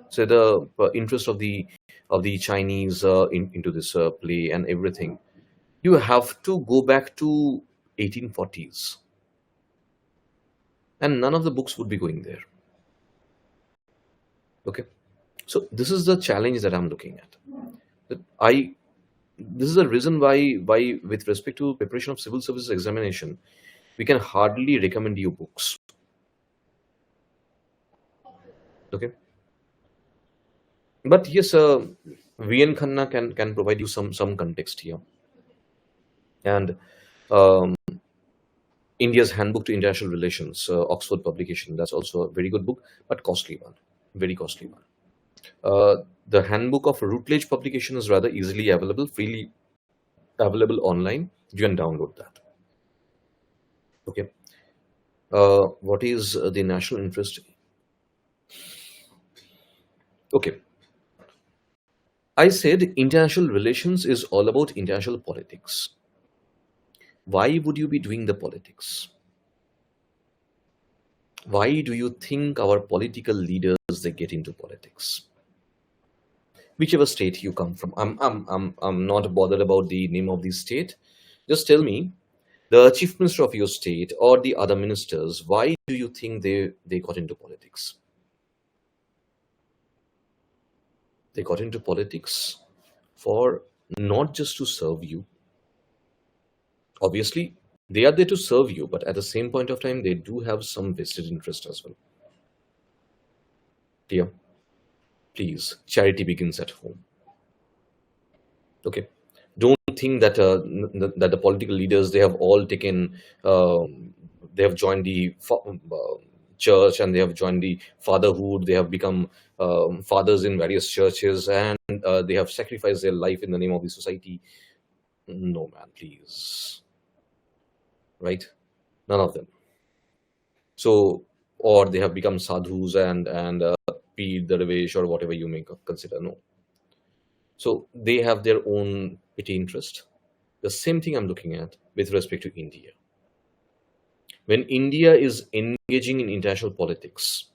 say the interest of the Chinese into this play and everything, you have to go back to 1840s, and none of the books would be going there. Okay, so this is the challenge that I'm looking at. That this is the reason why with respect to preparation of civil service examination, we can hardly recommend you books. Okay, but yes, VN Khanna can provide you some context here. And um, India's Handbook to International Relations, Oxford publication. That's also a very good book, but costly one, very costly one. The Handbook of Routledge publication is rather easily available, freely available online. You can download that. Okay. What is the national interest? Okay. I said international relations is all about international politics. Why would you be doing the politics? Why do you think our political leaders they get into politics? Whichever state you come from, I'm not bothered about the name of the state. Just tell me the chief minister of your state or the other ministers. Why do you think they got into politics? They got into politics for not just to serve you. Obviously, they are there to serve you, but at the same point of time, they do have some vested interest as well. Dear, please, charity begins at home. Okay, don't think that that the political leaders they have all taken, they have joined the church and they have joined the fatherhood. They have become fathers in various churches and they have sacrificed their life in the name of the society. No, man, please. Right? None of them. So, or they have become sadhus and Peer Darvish or whatever you may consider. No. So they have their own petty interest. The same thing I'm looking at with respect to India. When India is engaging in international politics,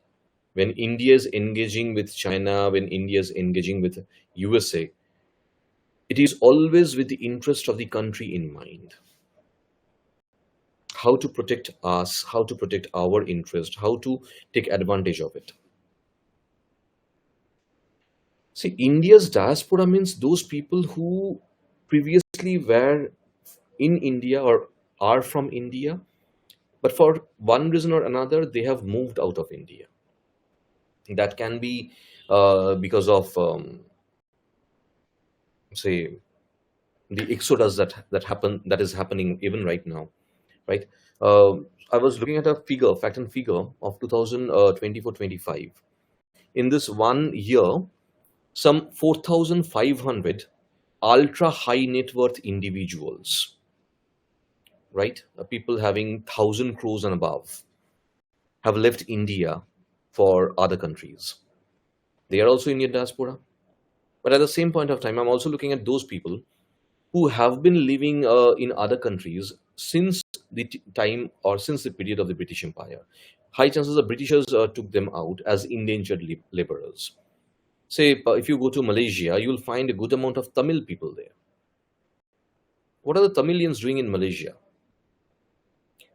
when India is engaging with China, when India is engaging with USA, it is always with the interest of the country in mind. How to protect us, how to protect our interest, how to take advantage of it. See, India's diaspora means those people who previously were in India or are from India, but for one reason or another, they have moved out of India. That can be because of, say, the exodus that is happening even right now, right? I was looking at a figure, fact and figure of 2024-25. In this 1 year, some 4,500 ultra high net worth individuals, right? People having 1,000 crores and above have left India for other countries. They are also Indian diaspora. But at the same point of time, I'm also looking at those people who have been living in other countries since the time or since the period of the British Empire. High chances the Britishers took them out as indentured laborers. Say, if you go to Malaysia, you will find a good amount of Tamil people there. What are the Tamilians doing in Malaysia?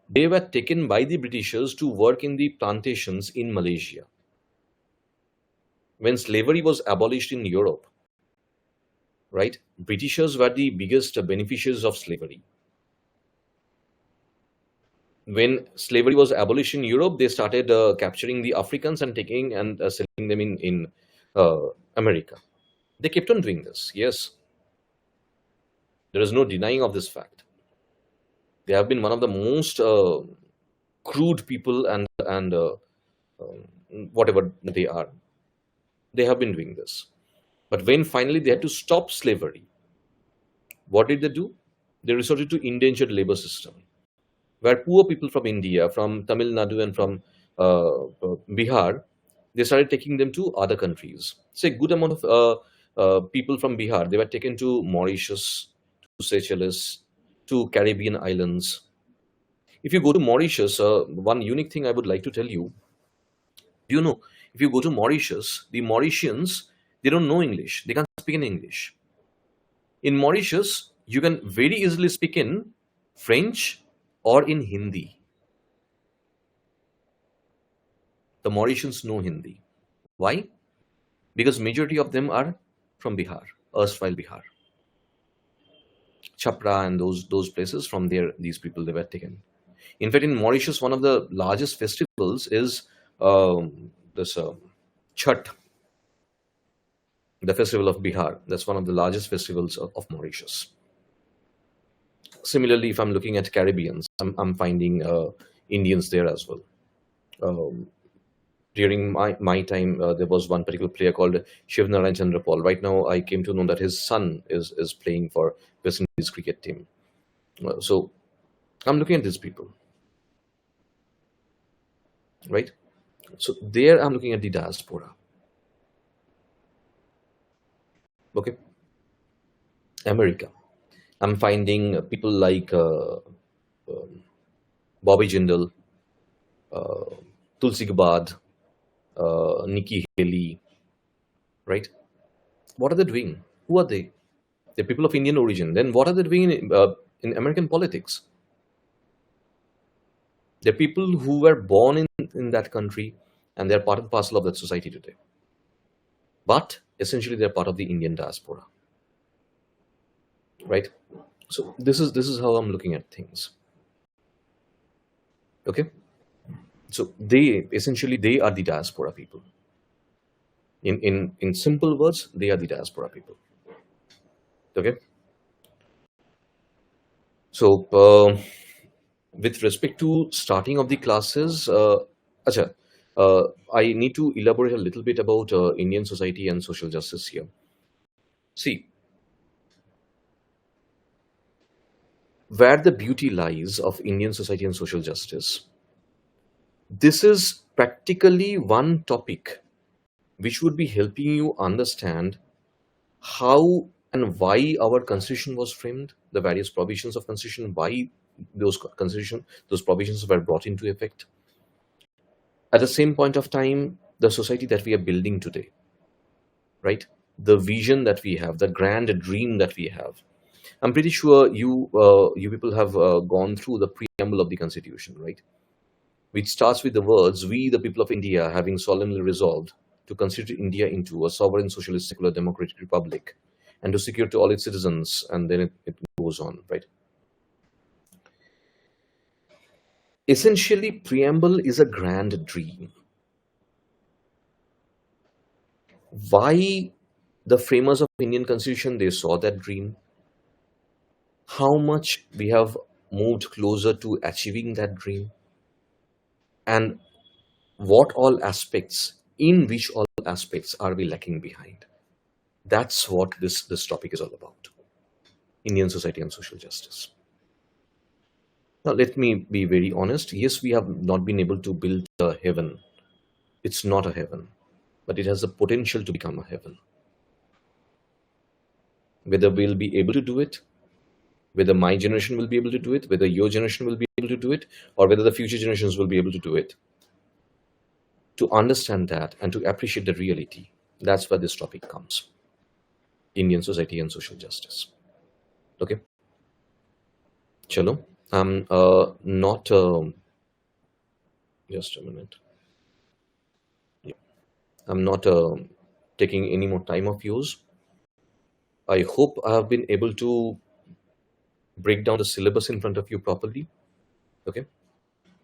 They were taken by the Britishers to work in the plantations in Malaysia. When slavery was abolished in Europe, right, Britishers were the biggest beneficiaries of slavery. When slavery was abolished in Europe, they started capturing the Africans and taking and selling them in America. They kept on doing this. Yes, there is no denying of this fact. They have been one of the most crude people and whatever they are. They have been doing this. But when finally they had to stop slavery, what did they do? They resorted to indentured labor system, where poor people from India, from Tamil Nadu and from Bihar, they started taking them to other countries. Say, good amount of people from Bihar, they were taken to Mauritius, to Seychelles, to Caribbean islands. If you go to Mauritius, one unique thing I would like to tell you, you know, if you go to Mauritius, the Mauritians, they don't know English. They can't speak in English. In Mauritius, you can very easily speak in French or in Hindi. The Mauritians know Hindi. Why? Because majority of them are from Bihar, erstwhile Bihar. Chapra and those places, from there, these people, they were taken. In fact, in Mauritius, one of the largest festivals is this Chhat. the festival of Bihar. That's one of the largest festivals of Mauritius. Similarly, if I'm looking at Caribbeans, I'm finding Indians there as well. Um, During my time, there was one particular player called Shiv Narayan Chandrapal. Right now, I came to know that his son is playing for West Indies cricket team. So I'm looking at these people, right? So there, I'm looking at the diaspora. Okay, America. I'm finding people like Bobby Jindal, Tulsi Gabbard, Nikki Haley, right? What are they doing? Who are they? They're people of Indian origin. Then what are they doing in American politics? They're people who were born in that country and they're part and parcel of that society today. But essentially, they're part of the Indian diaspora, right? So this is how I'm looking at things. Okay, so they are the diaspora people. In simple words, they are the diaspora people. Okay, so with respect to starting of the classes, acha, I need to elaborate a little bit about Indian society and social justice here. See, where the beauty lies of Indian society and social justice, this is practically one topic which would be helping you understand how and why our constitution was framed, the various provisions of constitution, why those provisions were brought into effect. At the same point of time, the society that we are building today, right? The vision that we have, the grand dream that we have. I'm pretty sure you people have gone through the preamble of the constitution, right? Which starts with the words, "We, the people of India, having solemnly resolved to constitute India into a sovereign, socialist, secular, democratic republic, and to secure to all its citizens," and then it goes on, right? Essentially, preamble is a grand dream. Why the framers of Indian constitution, they saw that dream? How much we have moved closer to achieving that dream? And what all aspects, in which all aspects are we lacking behind? That's what this topic is all about. Indian society and social justice. Now, let me be very honest. Yes, we have not been able to build a heaven. It's not a heaven, but it has the potential to become a heaven. Whether we'll be able to do it, whether my generation will be able to do it, whether your generation will be able to do it, or whether the future generations will be able to do it. To understand that and to appreciate the reality, that's where this topic comes. Indian society and social justice. Okay. Chalo. I'm not. Just a minute. Yeah. I'm not taking any more time of yours. I hope I have been able to break down the syllabus in front of you properly. Okay.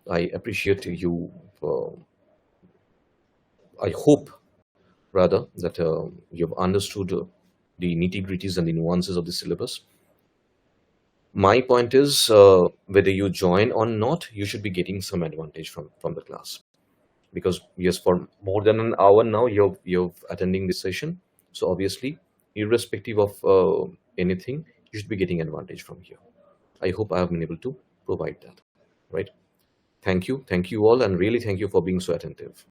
I appreciate you. I hope rather that you've understood the nitty-gritties and the nuances of the syllabus. My point is, whether you join or not, you should be getting some advantage from the class, because yes, for more than an hour now you're attending this session. So obviously, irrespective of anything, you should be getting advantage from here. I hope I have been able to provide that. Right. Thank you all, and really thank you for being so attentive.